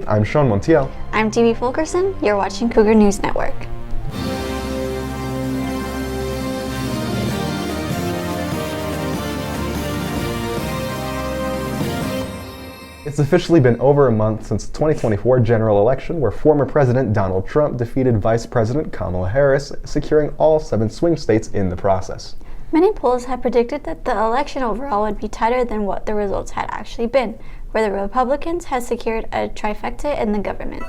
I'm Sean Montiel. I'm DB Fulkerson. You're watching Cougar News Network. It's officially been over a month since the 2024 general election, where former President Donald Trump defeated Vice President Kamala Harris, securing all 7 swing states in the process. Many polls had predicted that the election overall would be tighter than what the results had actually been, where the Republicans had secured a trifecta in the government.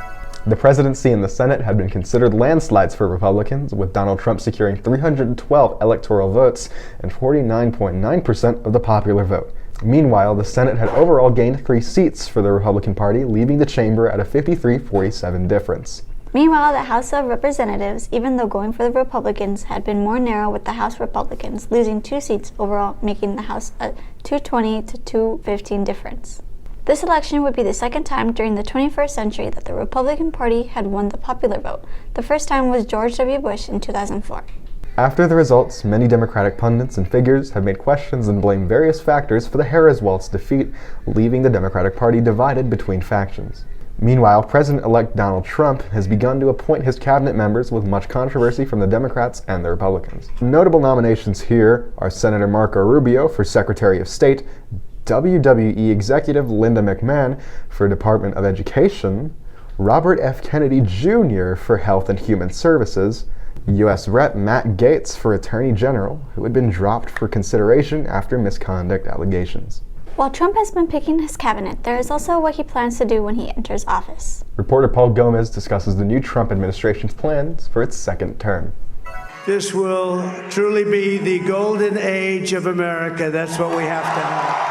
The presidency and the Senate had been considered landslides for Republicans, with Donald Trump securing 312 electoral votes and 49.9% of the popular vote. Meanwhile, the Senate had overall gained 3 seats for the Republican Party, leaving the chamber at a 53-47 difference. Meanwhile, the House of Representatives, even though going for the Republicans, had been more narrow, with the House Republicans losing 2 seats overall, making the House a 220 to 215 difference. This election would be the second time during the 21st century that the Republican Party had won the popular vote. The first time was George W. Bush in 2004. After the results, many Democratic pundits and figures have made questions and blamed various factors for the Harris-Waltz defeat, leaving the Democratic Party divided between factions. Meanwhile, President-elect Donald Trump has begun to appoint his cabinet members, with much controversy from the Democrats and the Republicans. Notable nominations here are Senator Marco Rubio for Secretary of State, WWE executive Linda McMahon for Department of Education, Robert F. Kennedy Jr. for Health and Human Services, U.S. Rep. Matt Gaetz for Attorney General, who had been dropped for consideration after misconduct allegations. While Trump has been picking his cabinet, there is also what he plans to do when he enters office. Reporter Paul Gomez discusses the new Trump administration's plans for its second term. This will truly be the golden age of America. That's what we have to have.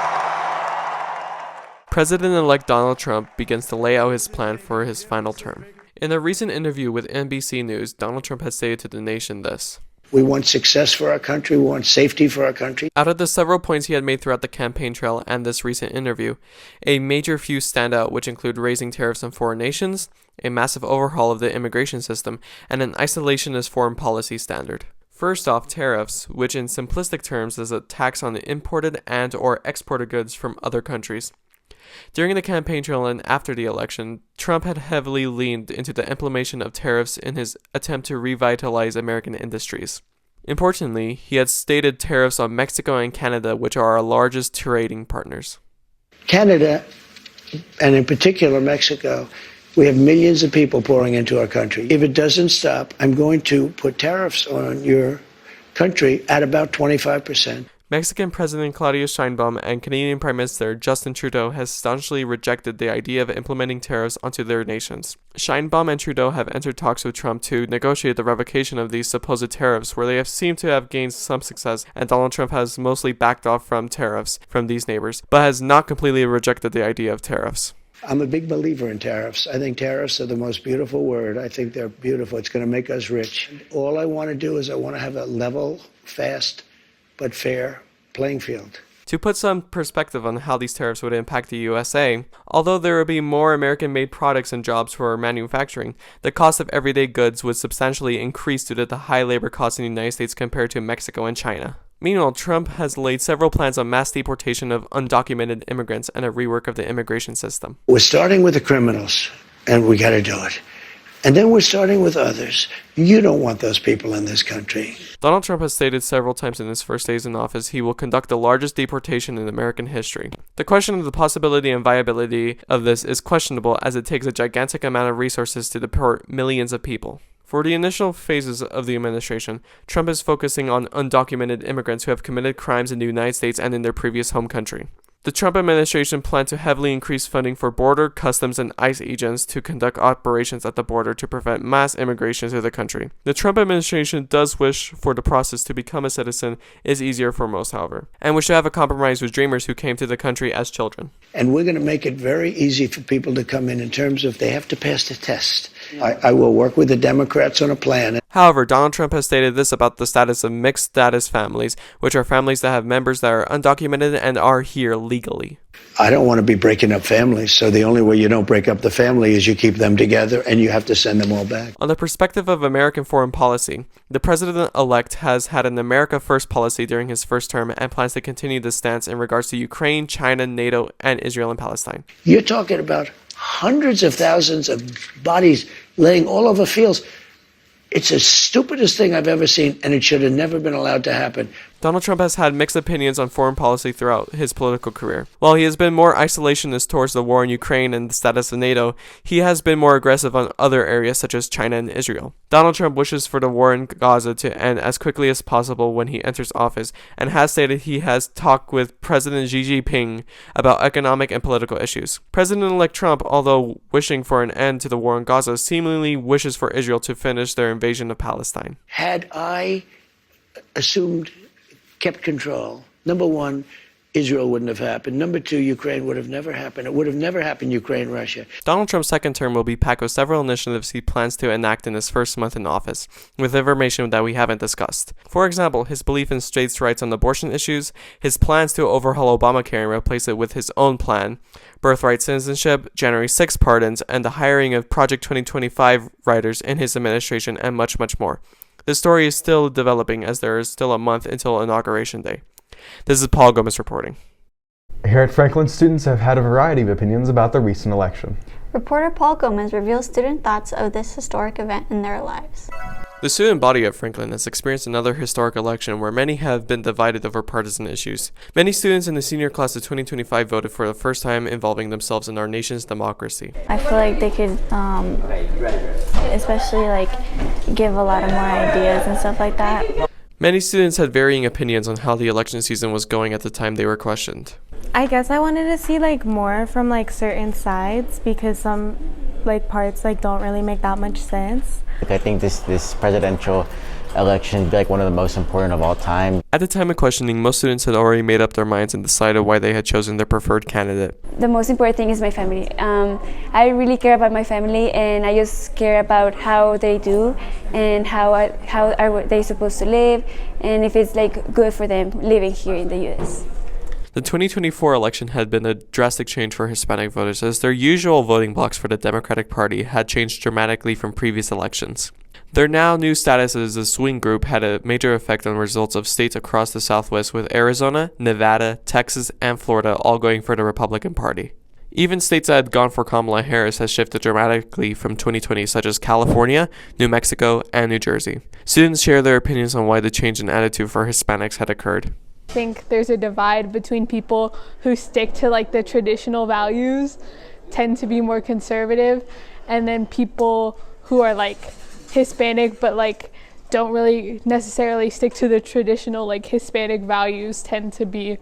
President-elect Donald Trump begins to lay out his plan for his final term. In a recent interview with NBC News, Donald Trump has stated to the nation this: "We want success for our country. We want safety for our country." Out of the several points he had made throughout the campaign trail and this recent interview, a major few stand out, which include raising tariffs on foreign nations, a massive overhaul of the immigration system, and an isolationist foreign policy standard. First off, tariffs, which in simplistic terms is a tax on the imported and/or exported goods from other countries. During the campaign trail and after the election, Trump had heavily leaned into the implementation of tariffs in his attempt to revitalize American industries. Importantly, he had stated tariffs on Mexico and Canada, which are our largest trading partners. Canada, and in particular Mexico, we have millions of people pouring into our country. If it doesn't stop, I'm going to put tariffs on your country at about 25%. Mexican President Claudia Sheinbaum and Canadian Prime Minister Justin Trudeau has staunchly rejected the idea of implementing tariffs onto their nations. Sheinbaum and Trudeau have entered talks with Trump to negotiate the revocation of these supposed tariffs, where they have seemed to have gained some success, and Donald Trump has mostly backed off from tariffs from these neighbors, but has not completely rejected the idea of tariffs. I'm a big believer in tariffs. I think tariffs are the most beautiful word. I think they're beautiful. It's going to make us rich. All I want to do is I want to have a level, fast, but fair playing field. To put some perspective on how these tariffs would impact the USA, although there would be more American-made products and jobs for manufacturing, the cost of everyday goods would substantially increase due to the high labor costs in the United States compared to Mexico and China. Meanwhile, Trump has laid several plans on mass deportation of undocumented immigrants and a rework of the immigration system. We're starting with the criminals, and we got to do it. And then we're starting with others. You don't want those people in this country. Donald Trump has stated several times in his first days in office he will conduct the largest deportation in American history. The question of the possibility and viability of this is questionable, as it takes a gigantic amount of resources to deport millions of people. For the initial phases of the administration, Trump is focusing on undocumented immigrants who have committed crimes in the United States and in their previous home country. The Trump administration planned to heavily increase funding for border, customs, and ICE agents to conduct operations at the border to prevent mass immigration to the country. The Trump administration does wish for the process to become a citizen is easier for most, however, and wish to have a compromise with dreamers who came to the country as children. And we're going to make it very easy for people to come in terms of they have to pass the test. I will work with the Democrats on a plan. However, Donald Trump has stated this about the status of mixed status families, which are families that have members that are undocumented and are here legally. I don't want to be breaking up families, so the only way you don't break up the family is you keep them together and you have to send them all back. On the perspective of American foreign policy, the president-elect has had an America First policy during his first term and plans to continue this stance in regards to Ukraine, China, NATO, and Israel and Palestine. You're talking about hundreds of thousands of bodies laying all over fields. It's the stupidest thing I've ever seen, and it should have never been allowed to happen. Donald Trump has had mixed opinions on foreign policy throughout his political career. While he has been more isolationist towards the war in Ukraine and the status of NATO, he has been more aggressive on other areas such as China and Israel. Donald Trump wishes for the war in Gaza to end as quickly as possible when he enters office, and has stated he has talked with President Xi Jinping about economic and political issues. President-elect Trump, although wishing for an end to the war in Gaza, seemingly wishes for Israel to finish their invasion of Palestine. Had I kept control, number one, Israel wouldn't have happened. Number two, Ukraine would have never happened. It would have never happened, Ukraine, Russia. Donald Trump's second term will be packed with several initiatives he plans to enact in his first month in office, with information that we haven't discussed. For example, his belief in states' rights on abortion issues, his plans to overhaul Obamacare and replace it with his own plan, birthright citizenship, January 6 pardons, and the hiring of Project 2025 writers in his administration, and much, much more. The story is still developing as there is still a month until Inauguration Day. This is Paul Gomez reporting. Here at Franklin, students have had a variety of opinions about the recent election. Reporter Paul Gomez reveals student thoughts of this historic event in their lives. The student body of Franklin has experienced another historic election where many have been divided over partisan issues. Many students in the senior class of 2025 voted for the first time involving themselves in our nation's democracy. I feel like they could especially give a lot of more ideas and stuff like that. Many students had varying opinions on how the election season was going at the time they were questioned. I guess I wanted to see more from certain sides, because some parts don't really make that much sense. I think this presidential election would be one of the most important of all time. At the time of questioning, most students had already made up their minds and decided why they had chosen their preferred candidate. The most important thing is my family. I really care about my family, and I just care about how they do and how are they supposed to live, and if it's good for them living here in the U.S. The 2024 election had been a drastic change for Hispanic voters, as their usual voting blocks for the Democratic Party had changed dramatically from previous elections. Their now new status as a swing group had a major effect on results of states across the Southwest, with Arizona, Nevada, Texas, and Florida all going for the Republican Party. Even states that had gone for Kamala Harris has shifted dramatically from 2020, such as California, New Mexico, and New Jersey. Students share their opinions on why the change in attitude for Hispanics had occurred. I think there's a divide between people who stick to the traditional values, tend to be more conservative, and then people who are Hispanic but don't really necessarily stick to the traditional Hispanic values, tend to be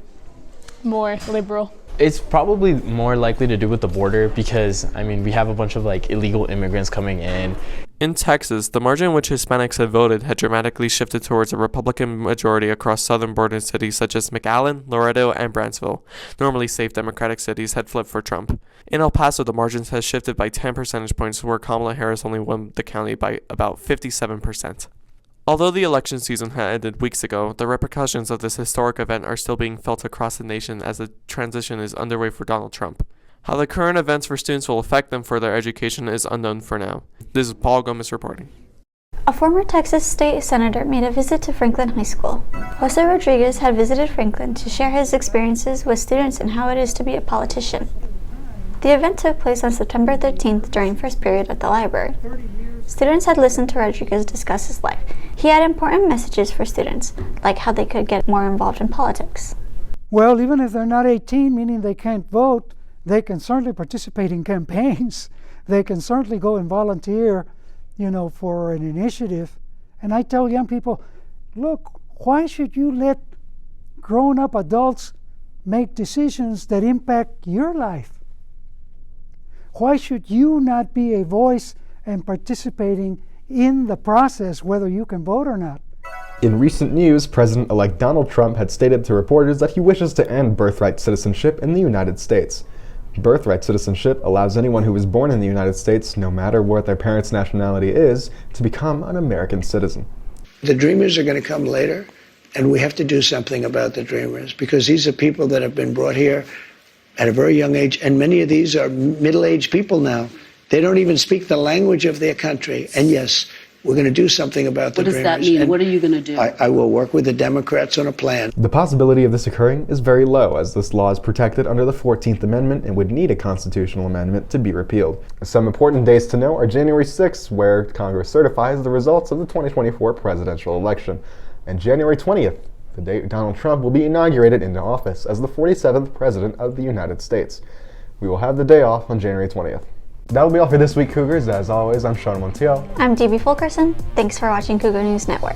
more liberal. It's probably more likely to do with the border, because we have a bunch of illegal immigrants coming in. In Texas, the margin in which Hispanics had voted had dramatically shifted towards a Republican majority across southern border cities such as McAllen, Laredo, and Brownsville. Normally safe Democratic cities had flipped for Trump. In El Paso, the margins had shifted by 10 percentage points, where Kamala Harris only won the county by about 57%. Although the election season had ended weeks ago, the repercussions of this historic event are still being felt across the nation as the transition is underway for Donald Trump. How the current events for students will affect them for their education is unknown for now. This is Paul Gomez reporting. A former Texas state senator made a visit to Franklin High School. Jose Rodriguez had visited Franklin to share his experiences with students and how it is to be a politician. The event took place on September 13th during first period at the library. Students had listened to Rodriguez discuss his life. He had important messages for students, like how they could get more involved in politics. Well, even if they're not 18, meaning they can't vote, they can certainly participate in campaigns. They can certainly go and volunteer, for an initiative. And I tell young people, look, why should you let grown-up adults make decisions that impact your life? Why should you not be a voice and participating in the process, whether you can vote or not? In recent news, President-elect Donald Trump had stated to reporters that he wishes to end birthright citizenship in the United States. Birthright citizenship allows anyone who was born in the United States, no matter what their parents' nationality is, to become an American citizen. The Dreamers are going to come later, and we have to do something about the Dreamers, because these are people that have been brought here at a very young age, and many of these are middle-aged people now. They don't even speak the language of their country. And yes, We're going to do something about the What does that Dreamers. mean? And What are you going to do? I will work with the Democrats on a plan. The possibility of this occurring is very low, as this law is protected under the 14th Amendment and would need a constitutional amendment to be repealed. Some important dates to know are January 6th, where Congress certifies the results of the 2024 presidential election, and January 20th, the date Donald Trump will be inaugurated into office as the 47th President of the United States. We will have the day off on January 20th. That'll be all for this week, Cougars. As always, I'm Sean Montiel. I'm DB Fulkerson. Thanks for watching Cougar News Network.